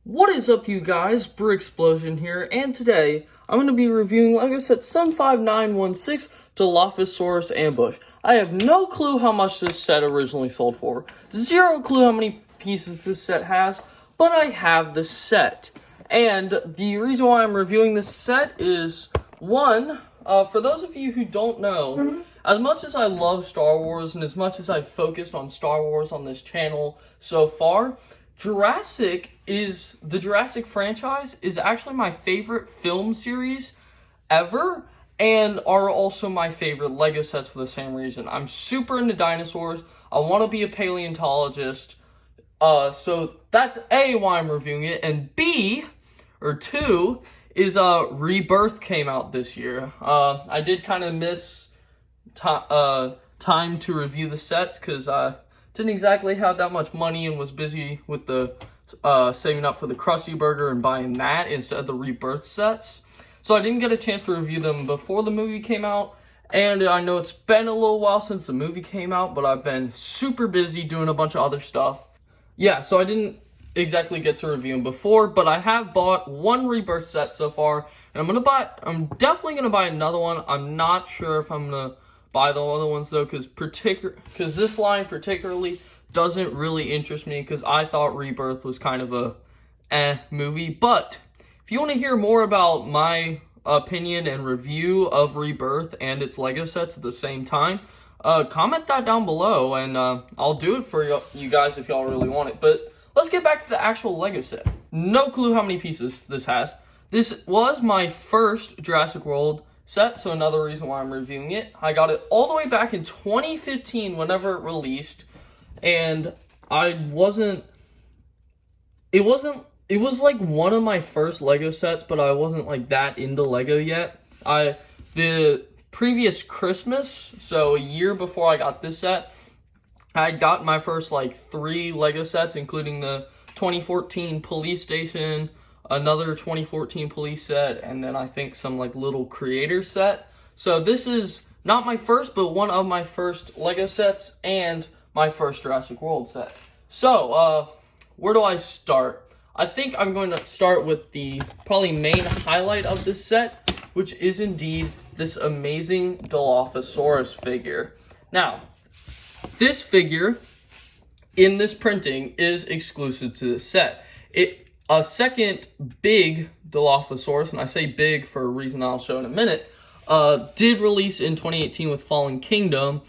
What is up, you guys? Brick Explosion here, and today I'm going to be reviewing LEGO set Sun 5916 Dilophosaurus Ambush. I have no clue how much this set originally sold for, zero clue how many pieces this set has, but I have the set. And the reason why I'm reviewing this set is, one, for those of you who don't know, as much as I love Star Wars and as much as I've focused on Star Wars on this channel so far, the Jurassic franchise is actually my favorite film series ever, and are also my favorite LEGO sets for the same reason. I'm super into dinosaurs. I want to be a paleontologist. So that's A, why I'm reviewing it, and B, or two, is Rebirth came out this year. I did kind of miss time to review the sets because I didn't exactly have that much money and was busy with the saving up for the Krusty Burger and buying that instead of the Rebirth sets. So I didn't get a chance to review them before the movie came out. And I know it's been a little while since the movie came out, but I've been super busy doing a bunch of other stuff. Yeah, so I didn't exactly get to review them before, but I have bought one Rebirth set so far, and I'm definitely gonna buy another one. I'm not sure if I'm gonna buy the other ones though, because this line particularly doesn't really interest me, because I thought Rebirth was kind of a movie. But if you want to hear more about my opinion and review of Rebirth and its LEGO sets at the same time, comment that down below, and I'll do it for you guys if y'all really want it. But let's get back to the actual LEGO set. No clue how many pieces this has. This was my first Jurassic World set, so another reason why I'm reviewing it. I got it all the way back in 2015 whenever it released, and it was like one of my first LEGO sets, but I wasn't like that into LEGO yet. The previous Christmas, so a year before I got this set, I got my first like 3 LEGO sets, including the 2014 police station, another 2014 police set, and then I think some like little creator set. So this is not my first, but one of my first LEGO sets and my first Jurassic World set. So where do I start? I think I'm going to start with the probably main highlight of this set, which is indeed this amazing Dilophosaurus figure. Now, this figure in this printing is exclusive to this set. A second big Dilophosaurus, and I say big for a reason I'll show in a minute, did release in 2018 with Fallen Kingdom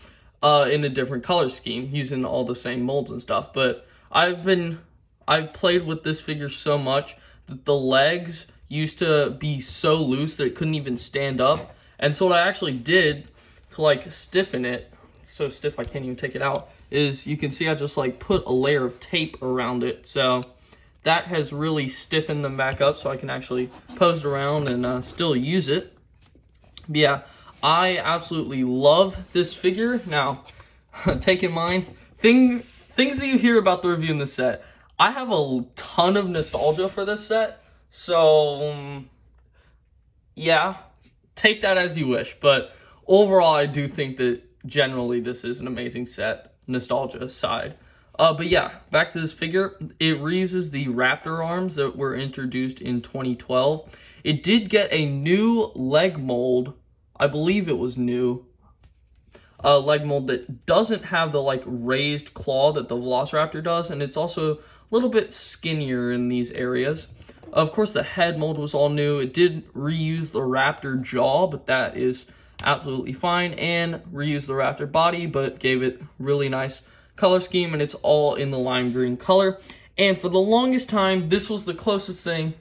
in a different color scheme, using all the same molds and stuff. But I've played with this figure so much that the legs used to be so loose that it couldn't even stand up. And so what I actually did to like stiffen it, it's so stiff I can't even take it out, is you can see I just like put a layer of tape around it. So that has really stiffened them back up so I can actually pose it around and still use it. But yeah, I absolutely love this figure. Now, take in mind, things that you hear about the review in this set, I have a ton of nostalgia for this set. So, yeah, take that as you wish. But overall, I do think that generally this is an amazing set, nostalgia aside. But yeah, back to this figure. It reuses the raptor arms that were introduced in 2012. It did get a new leg mold. I believe it was new. Leg mold that doesn't have the like raised claw that the Velociraptor does, and it's also a little bit skinnier in these areas. Of course, the head mold was all new. It did reuse the raptor jaw, but that is absolutely fine, and reuse the raptor body, but gave it really nice color scheme, and it's all in the lime green color. And for the longest time, this was the closest thing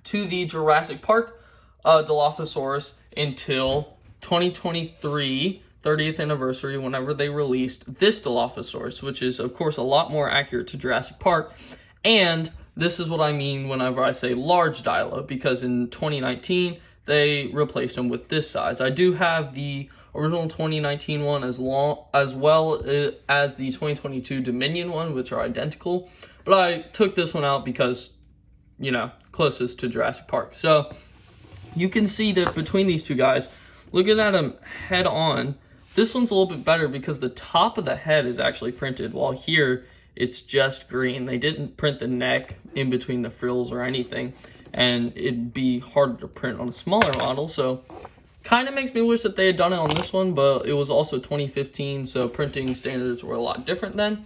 to the Jurassic Park Dilophosaurus until 2023 30th anniversary, whenever they released this Dilophosaurus, which is of course a lot more accurate to Jurassic Park. And this is what I mean whenever I say large Dilo, because in 2019 they replaced them with this size. I do have the original 2019 one as well as the 2022 Dominion one, which are identical, but I took this one out because, you know, closest to Jurassic Park. So you can see that between these two guys, looking at them head on, this one's a little bit better because the top of the head is actually printed, while here it's just green. They didn't print the neck in between the frills or anything, and it'd be harder to print on a smaller model. So kind of makes me wish that they had done it on this one, but it was also 2015, so printing standards were a lot different then.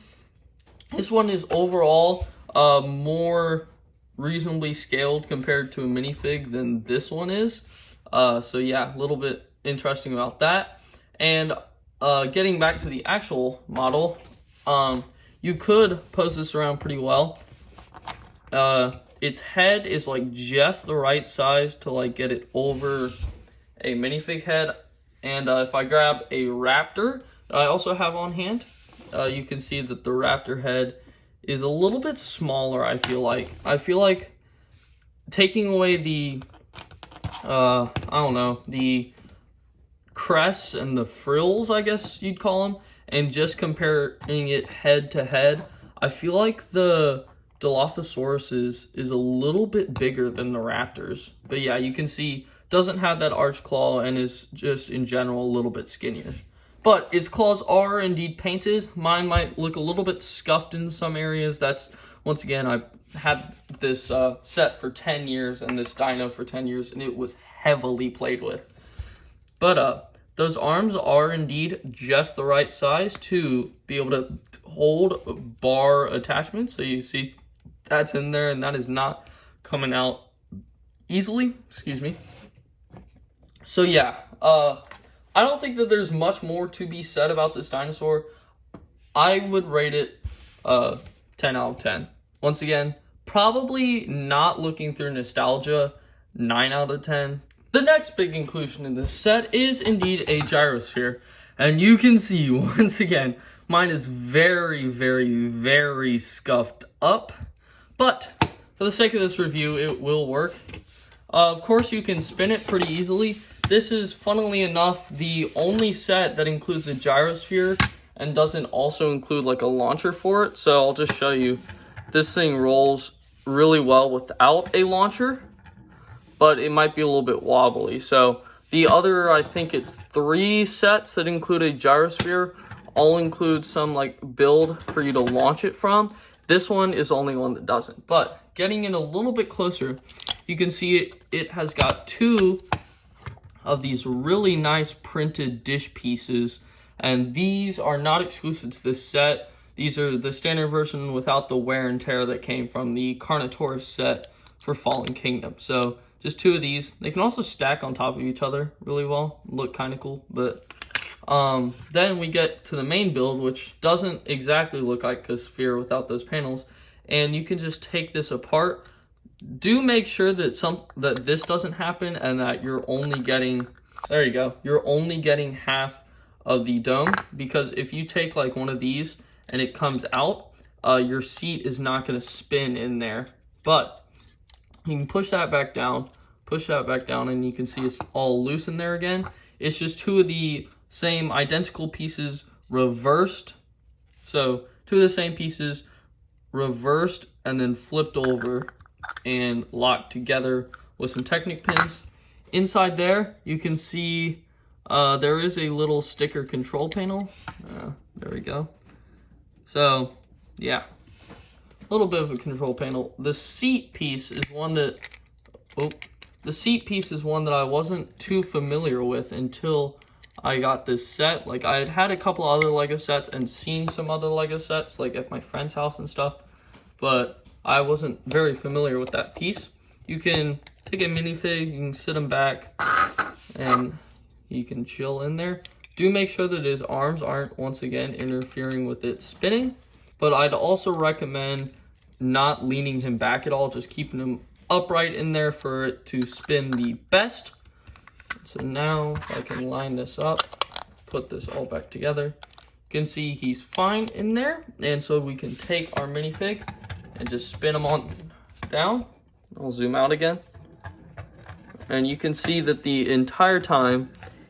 This one is overall more reasonably scaled compared to a minifig than this one is. So yeah, a little bit interesting about that. And getting back to the actual model, you could pose this around pretty well. Its head is like just the right size to like get it over a minifig head. And if I grab a raptor that I also have on hand, you can see that the raptor head is a little bit smaller. I feel like taking away the I don't know, the crests and the frills, I guess you'd call them, and just comparing it head to head, I feel like the Dilophosaurus is a little bit bigger than the raptors. But yeah, you can see doesn't have that arch claw and is just in general a little bit skinnier. But its claws are indeed painted. Mine might look a little bit scuffed in some areas. That's, once again, I had this set for 10 years and this dino for 10 years, and it was heavily played with. But those arms are indeed just the right size to be able to hold bar attachments. So you see that's in there, and that is not coming out easily. Excuse me. So yeah, I don't think that there's much more to be said about this dinosaur. I would rate it 10 out of 10. Once again, probably not looking through nostalgia, 9 out of 10. The next big inclusion in this set is indeed a gyrosphere. And you can see, once again, mine is very, very, very scuffed up. But for the sake of this review, it will work. Of course, you can spin it pretty easily. This is, funnily enough, the only set that includes a gyrosphere and doesn't also include like a launcher for it. So I'll just show you. This thing rolls really well without a launcher, but it might be a little bit wobbly. So the other, I think it's 3 sets that include a gyrosphere, all include some like build for you to launch it from. This one is the only one that doesn't. But getting in a little bit closer, you can see it has got 2 of these really nice printed dish pieces, and these are not exclusive to this set. These are the standard version without the wear and tear that came from the Carnotaurus set for Fallen Kingdom. So just 2 of these. They can also stack on top of each other really well, look kind of cool. But then we get to the main build, which doesn't exactly look like a sphere without those panels, and you can just take this apart. Do make sure that this doesn't happen and that you're only getting, there you go, you're only getting half of the dome, because if you take like one of these and it comes out, your seat is not going to spin in there. But you can push that back down, and you can see it's all loose in there again. It's just 2 of the same identical pieces reversed. So 2 of the same pieces reversed and then flipped over and locked together with some Technic pins. Inside there, you can see there is a little sticker control panel. There we go. So, yeah, a little bit of a control panel. The seat piece is one that, I wasn't too familiar with until I got this set. Like, I had a couple other Lego sets and seen some other Lego sets, like at my friend's house and stuff, but I wasn't very familiar with that piece. You can take a minifig, you can sit them back, and you can chill in there. Do make sure that his arms aren't, once again, interfering with it spinning. But I'd also recommend not leaning him back at all, just keeping him upright in there for it to spin the best. So now, if I can line this up, put this all back together, you can see he's fine in there. And so we can take our minifig and just spin them on down. I'll zoom out again. And you can see that the entire time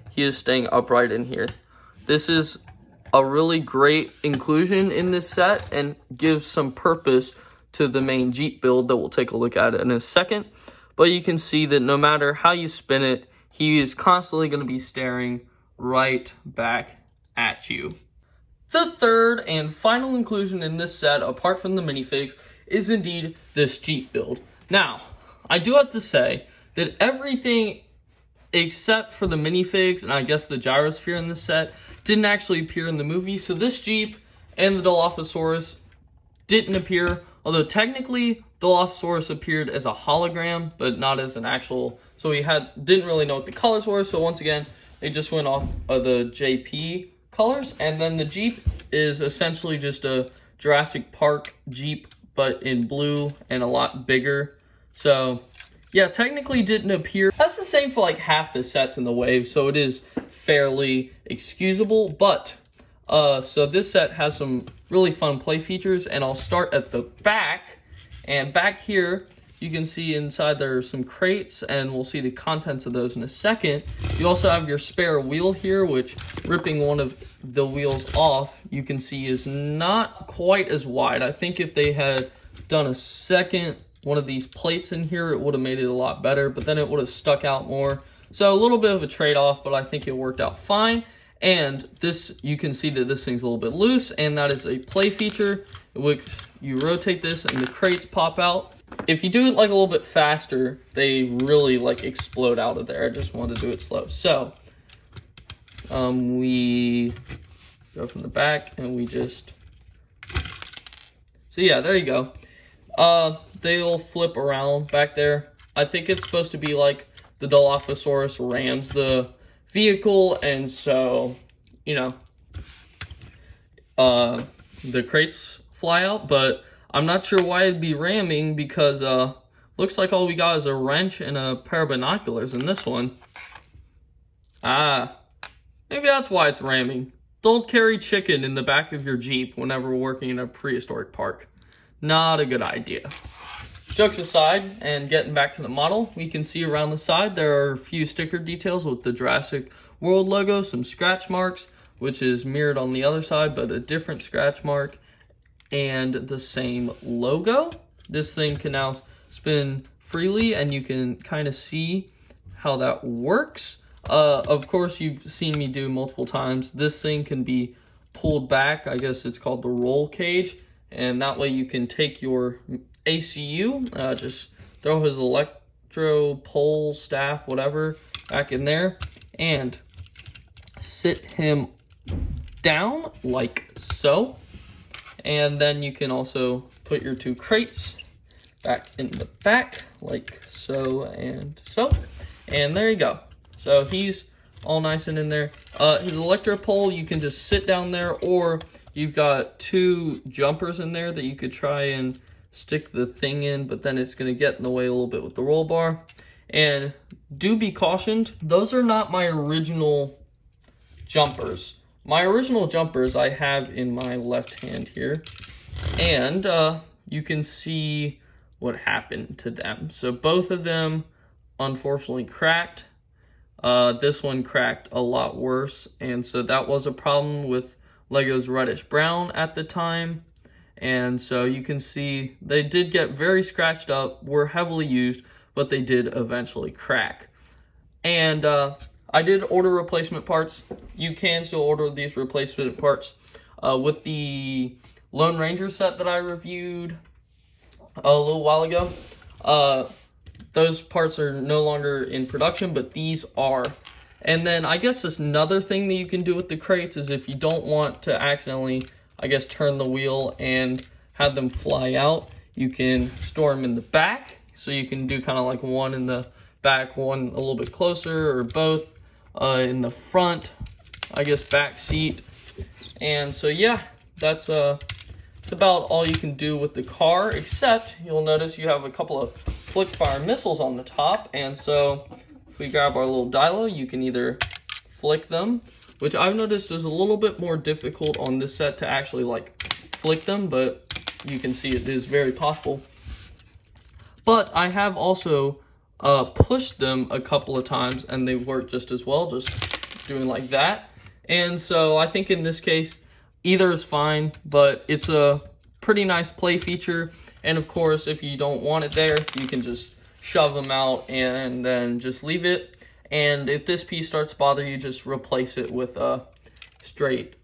he is staying upright in here. This is a really great inclusion in this set and gives some purpose to the main Jeep build that we'll take a look at in a second. But you can see that no matter how you spin it, he is constantly going to be staring right back at you. The third and final inclusion in this set, apart from the minifigs, is indeed this Jeep build. Now, I do have to say that everything except for the minifigs and I guess the gyrosphere in this set didn't actually appear in the movie. So this Jeep and the Dilophosaurus didn't appear, although technically Dilophosaurus appeared as a hologram, but not as an actual. So we didn't really know what the colors were. So once again, they just went off of the JP colors. And then the Jeep is essentially just a Jurassic Park Jeep, but in blue and a lot bigger. So yeah, technically didn't appear. That's the same for like half the sets in the wave, so it is fairly excusable. But so this set has some really fun play features, and I'll start at the back. And back here, you can see inside there are some crates, and we'll see the contents of those in a second. You also have your spare wheel here, which ripping one of the wheels off, you can see is not quite as wide. I think if they had done a second one of these plates in here, it would have made it a lot better, but then it would have stuck out more. So a little bit of a trade-off, but I think it worked out fine. And this, you can see that this thing's a little bit loose, and that is a play feature, which you rotate this and the crates pop out. If you do it like a little bit faster, they really like explode out of there. I just wanted to do it slow. So we go from the back and we just, so yeah, there you go. They'll flip around back there. I think it's supposed to be like the Dilophosaurus rams the vehicle, and so, you know, the crates fly out, but I'm not sure why it'd be ramming, because looks like all we got is a wrench and a pair of binoculars in this one. Maybe that's why it's ramming. Don't carry chicken in the back of your Jeep whenever working in a prehistoric park. Not a good idea. Jokes aside, and getting back to the model, we can see around the side there are a few sticker details with the Jurassic World logo, some scratch marks, which is mirrored on the other side, but a different scratch mark, and the same logo. This thing can now spin freely, and you can kind of see how that works. Of course, you've seen me do multiple times. This thing can be pulled back. I guess it's called the roll cage, and that way you can take your ACU, just throw his electro pole staff, whatever, back in there, and sit him down like so. And then you can also put your two crates back in the back like so and so. And there you go. So he's all nice and in there. His electro pole, you can just sit down there, or you've got two jumpers in there that you could try and stick the thing in, but then it's going to get in the way a little bit with the roll bar. And do be cautioned, those are not my original jumpers. My original jumpers I have in my left hand here, and you can see what happened to them. So both of them unfortunately cracked. This one cracked a lot worse, and so that was a problem with Lego's reddish brown at the time. And so you can see they did get very scratched up, were heavily used, but they did eventually crack. And I did order replacement parts. You can still order these replacement parts. With the Lone Ranger set that I reviewed a little while ago, those parts are no longer in production, but these are. And then I guess this another thing that you can do with the crates is if you don't want to accidentally, I guess, turn the wheel and have them fly out, you can store them in the back. So you can do kind of like one in the back, one a little bit closer, or both in the front, I guess, back seat. And so yeah, that's about all you can do with the car, except you'll notice you have a couple of flick fire missiles on the top. And so if we grab our little Dilo, you can either flick them, which I've noticed is a little bit more difficult on this set to actually like flick them, but you can see it is very possible. But I have also pushed them a couple of times, and they work just as well, just doing like that. And so I think in this case, either is fine, but it's a pretty nice play feature. And of course, if you don't want it there, you can just shove them out and then just leave it. And if this piece starts to bother you, just replace it with a straight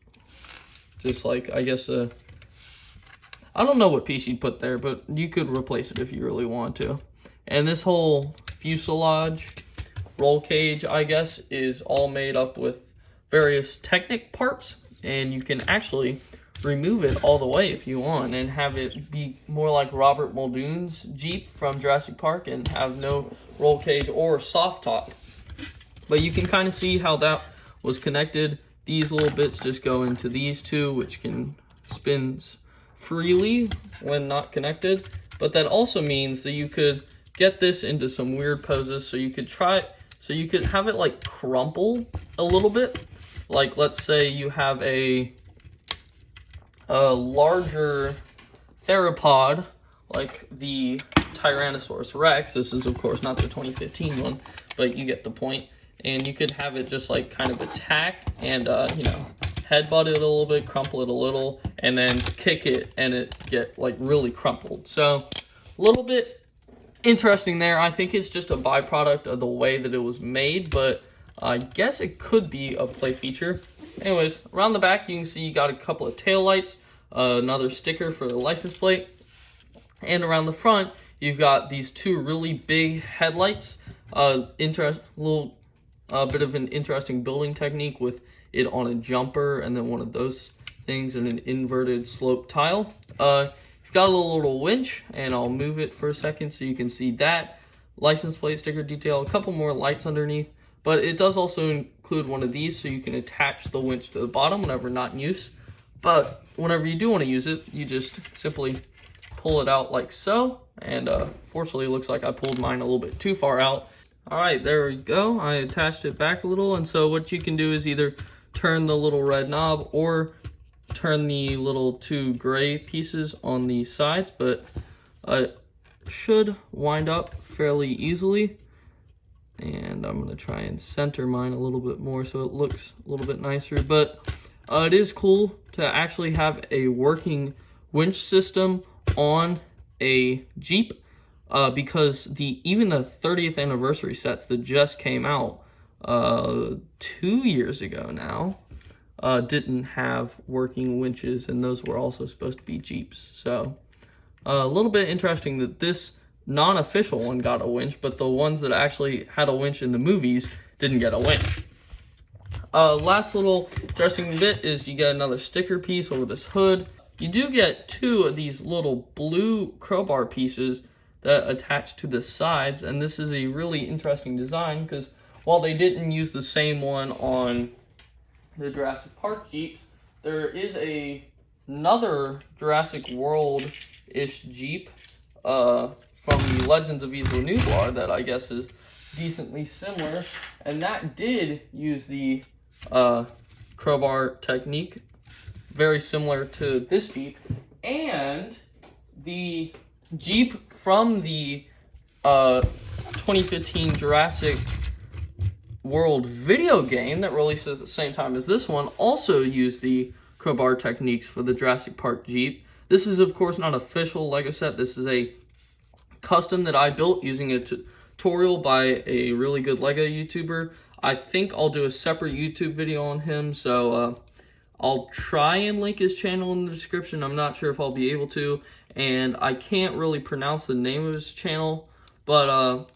just like, I guess, I don't know what piece you'd put there, but you could replace it if you really want to. And this whole fuselage roll cage, I guess, is all made up with various Technic parts, and you can actually remove it all the way if you want and have it be more like Robert Muldoon's Jeep from Jurassic Park and have no roll cage or soft top. But you can kind of see how that was connected. These little bits just go into these two, which can spin freely when not connected. But that also means that you could get this into some weird poses. So you could have it like crumple a little bit. Like, let's say you have a larger theropod, like the Tyrannosaurus Rex. This is, of course, not the 2015 one, but you get the point. And you could have it just like kind of attack and, headbutt it a little bit, crumple it a little, and then kick it and it get like really crumpled. So a little bit interesting there. I think it's just a byproduct of the way that it was made, but I guess it could be a play feature. Anyways, around the back, you can see you got a couple of tail lights, another sticker for the license plate, and around the front, you've got these two really big headlights. Bit of an interesting building technique with it on a jumper and then one of those things and an inverted slope tile. You've got a little winch, and I'll move it for a second so you can see that. License plate sticker detail, a couple more lights underneath, but it does also include one of these so you can attach the winch to the bottom whenever not in use. But whenever you do want to use it, you just simply pull it out like so, and fortunately it looks like I pulled mine a little bit too far out. All right, there we go. I attached it back a little, and so what you can do is either turn the little red knob or turn the little two gray pieces on the sides, but it should wind up fairly easily. And I'm gonna try and center mine a little bit more so it looks a little bit nicer. But it is cool to actually have a working winch system on a Jeep. Because even the 30th anniversary sets that just came out 2 years ago now didn't have working winches, and those were also supposed to be Jeeps. So a little bit interesting that this non-official one got a winch, but the ones that actually had a winch in the movies didn't get a winch. Last little interesting bit is you get another sticker piece over this hood. You do get two of these little blue crowbar pieces that attach to the sides, and this is a really interesting design because while they didn't use the same one on the Jurassic Park Jeeps, there is another Jurassic World-ish Jeep from the Legends of Isla Nublar that I guess is decently similar, and that did use the crowbar technique, very similar to this Jeep, and the Jeep from the 2015 Jurassic World video game that released at the same time as this one also used the crowbar techniques for the Jurassic Park Jeep. This is, of course, not an official LEGO set. This is a custom that I built using a tutorial by a really good LEGO YouTuber. I think I'll do a separate YouTube video on him, so I'll try and link his channel in the description. I'm not sure if I'll be able to, and I can't really pronounce the name of his channel, but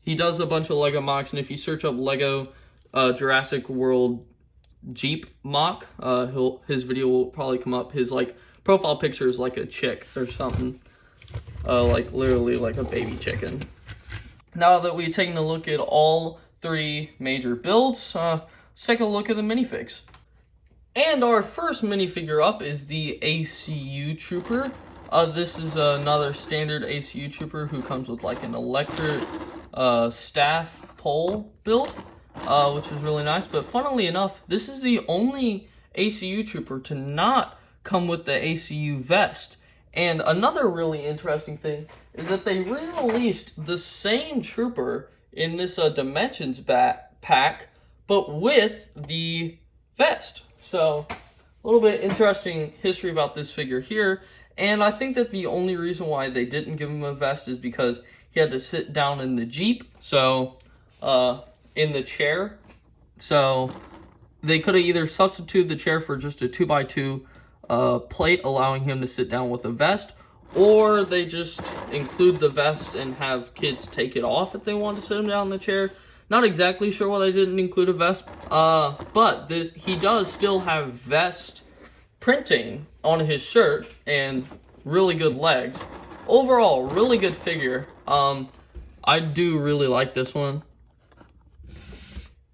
he does a bunch of LEGO mocks, and if you search up LEGO Jurassic World Jeep mock, his video will probably come up. His profile picture is like a chick or something, like literally like a baby chicken. Now that we've taken a look at all three major builds, let's take a look at the minifigs. And our first minifigure up is the ACU Trooper. This is another standard ACU Trooper who comes with like an electric staff pole build, which is really nice. But funnily enough, this is the only ACU Trooper to not come with the ACU vest. And another really interesting thing is that they re-released the same Trooper in this Dimensions pack, but with the vest. So, a little bit interesting history about this figure here. And I think that the only reason why they didn't give him a vest is because he had to sit down in the Jeep, so, in the chair. So, they could have either substituted the chair for just a 2x2 plate allowing him to sit down with a vest, or they just include the vest and have kids take it off if they want to sit him down in the chair. Not exactly sure why they didn't include a vest, but he does still have vest printing on his shirt and really good legs. Overall, really good figure. I do really like this one.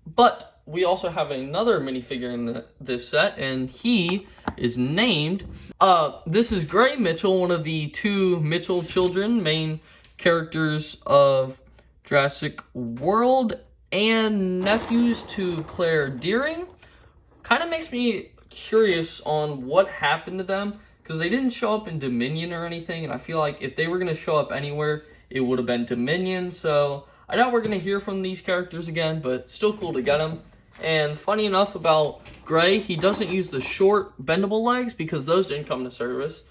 But we also have another minifigure in this set, and he is named, this is Gray Mitchell, one of the two Mitchell children, main characters of Jurassic World, and nephews to Claire Dearing. Kind of makes me curious on what happened to them, because they didn't show up in Dominion or anything, and I feel like if they were going to show up anywhere, it would have been Dominion. So I doubt we're going to hear from these characters again, but still cool to get them. And funny enough about Gray, he doesn't use the short bendable legs because those didn't come to service.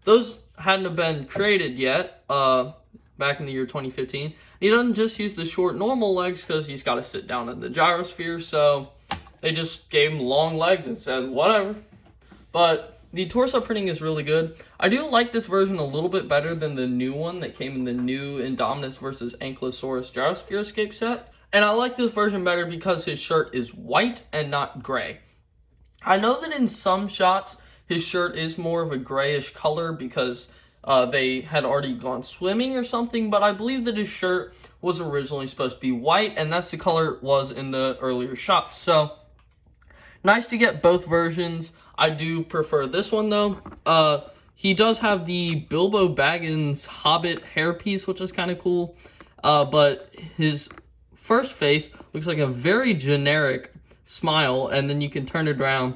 Those hadn't have been created yet back in the year 2015. He doesn't just use the short normal legs because he's got to sit down in the gyrosphere, so they just gave him long legs and said, whatever. But the torso printing is really good. I do like this version a little bit better than the new one that came in the new Indominus vs. Ankylosaurus Gyrosphere Escape set. And I like this version better because his shirt is white and not gray. I know that in some shots, his shirt is more of a grayish color because they had already gone swimming or something, but I believe that his shirt was originally supposed to be white, and that's the color it was in the earlier shots. So, nice to get both versions. I do prefer this one, though. He does have the Bilbo Baggins Hobbit hairpiece, which is kind of cool, but his first face looks like a very generic smile, and then you can turn it around,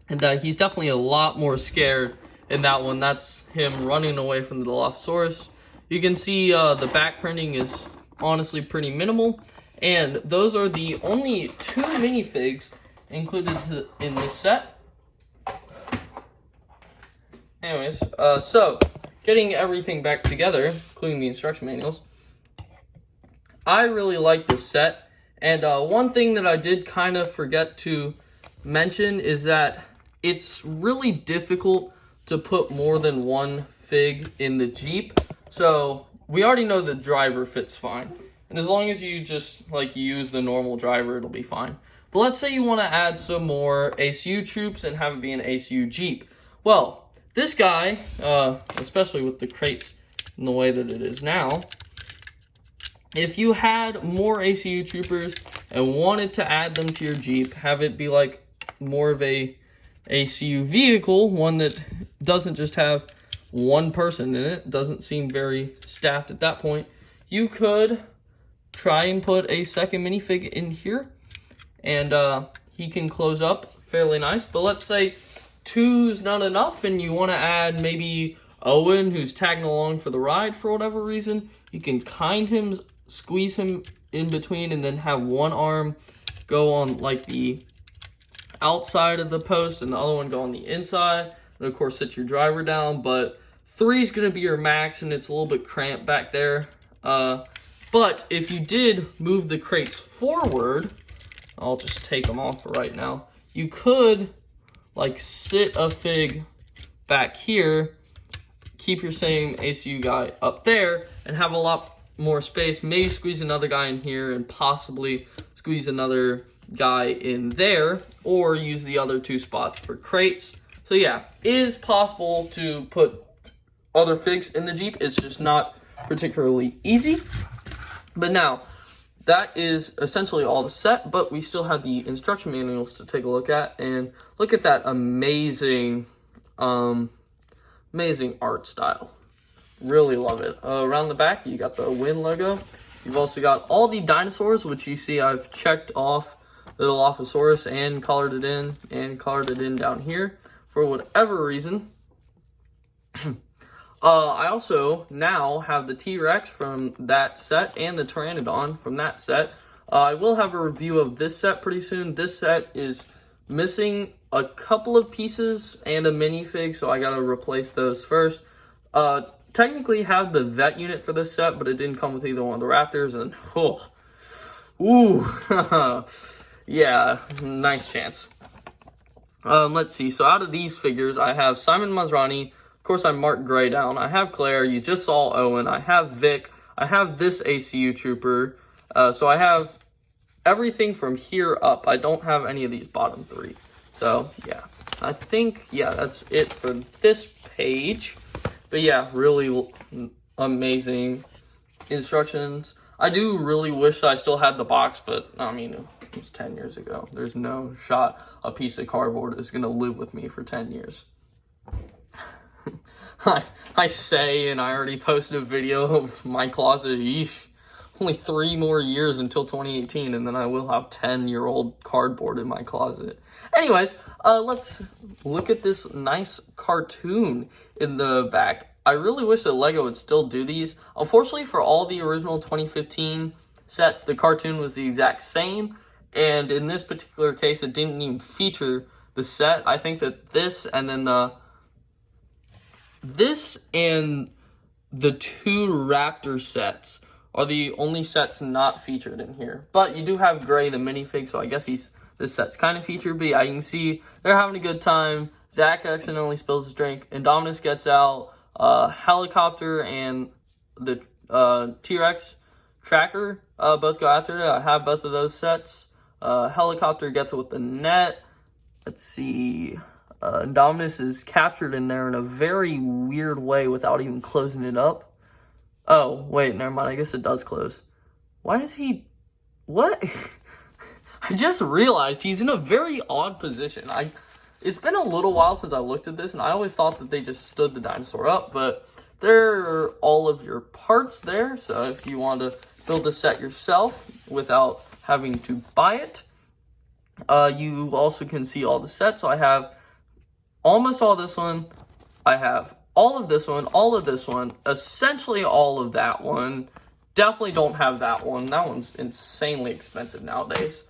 and he's definitely a lot more scared in that one. That's him running away from the Dilophosaurus. You can see the back printing is honestly pretty minimal, and those are the only two minifigs included in this set. Anyways, so getting everything back together, including the instruction manuals, I really like this set, and one thing that I did kind of forget to mention is that it's really difficult to put more than one fig in the Jeep. So we already know the driver fits fine, and as long as you just use the normal driver, it'll be fine. But let's say you want to add some more ACU troops and have it be an ACU Jeep. Well, this guy, especially with the crates in the way that it is now, if you had more ACU troopers and wanted to add them to your Jeep, have it be like more of a ACU vehicle, one that doesn't just have one person in it, doesn't seem very staffed at that point, you could try and put a second minifig in here, and he can close up fairly nice. But let's say two's not enough and you want to add maybe Owen, who's tagging along for the ride for whatever reason. You can squeeze him in between, and then have one arm go on like the outside of the post and the other one go on the inside, and of course sit your driver down. But 3 is going to be your max, and it's a little bit cramped back there. But if you did move the crates forward, I'll just take them off for right now, you could sit a fig back here, keep your same ACU guy up there, and have a lot more space. Maybe squeeze another guy in here and possibly squeeze another guy in there, or use the other 2 spots for crates. So yeah, it is possible to put other figs in the Jeep. It's just not particularly easy. But now, that is essentially all the set, but we still have the instruction manuals to take a look at, and look at that amazing, amazing art style. Really love it. Around the back, you got the Win logo. You've also got all the dinosaurs, which you see I've checked off the Dilophosaurus and colored it in down here for whatever reason. I also now have the T-Rex from that set and the Pteranodon from that set. I will have a review of this set pretty soon. This set is missing a couple of pieces and a minifig, so I gotta replace those first. Technically have the vet unit for this set, but it didn't come with either one of the Raptors, and yeah, nice chance. Let's see. So out of these figures, I have Simon Masrani. Of course, I marked Gray down. I have Claire. You just saw Owen. I have Vic. I have this ACU Trooper. So I have everything from here up. I don't have any of these bottom three. So, yeah. I think, yeah, that's it for this page. But, yeah, really amazing instructions. I do really wish I still had the box, but, I mean, it was 10 years ago. There's no shot a piece of cardboard is going to live with me for 10 years. I say, and I already posted a video of my closet. Eesh. Only 3 more years until 2018, and then I will have 10-year-old cardboard in my closet. Anyways, let's look at this nice cartoon in the back. I really wish that LEGO would still do these. Unfortunately, for all the original 2015 sets, the cartoon was the exact same, and in this particular case, it didn't even feature the set. I think that this and then this and the 2 Raptor sets are the only sets not featured in here. But you do have Gray, the minifig, so I guess this set's kind of featured. But yeah, you can see they're having a good time. Zach accidentally spills his drink. Indominus gets out. Helicopter and the T-Rex Tracker both go after it. I have both of those sets. Helicopter gets it with the net. Let's see. Indominus is captured in there in a very weird way without even closing it up. Oh, wait, never mind. I guess it does close. Why does he... What? I just realized he's in a very odd position. It's been a little while since I looked at this, and I always thought that they just stood the dinosaur up, but there are all of your parts there, so if you want to build the set yourself without having to buy it, you also can see all the sets. So I have almost all this one. I have all of this one, essentially all of that one. Definitely don't have that one. That one's insanely expensive nowadays.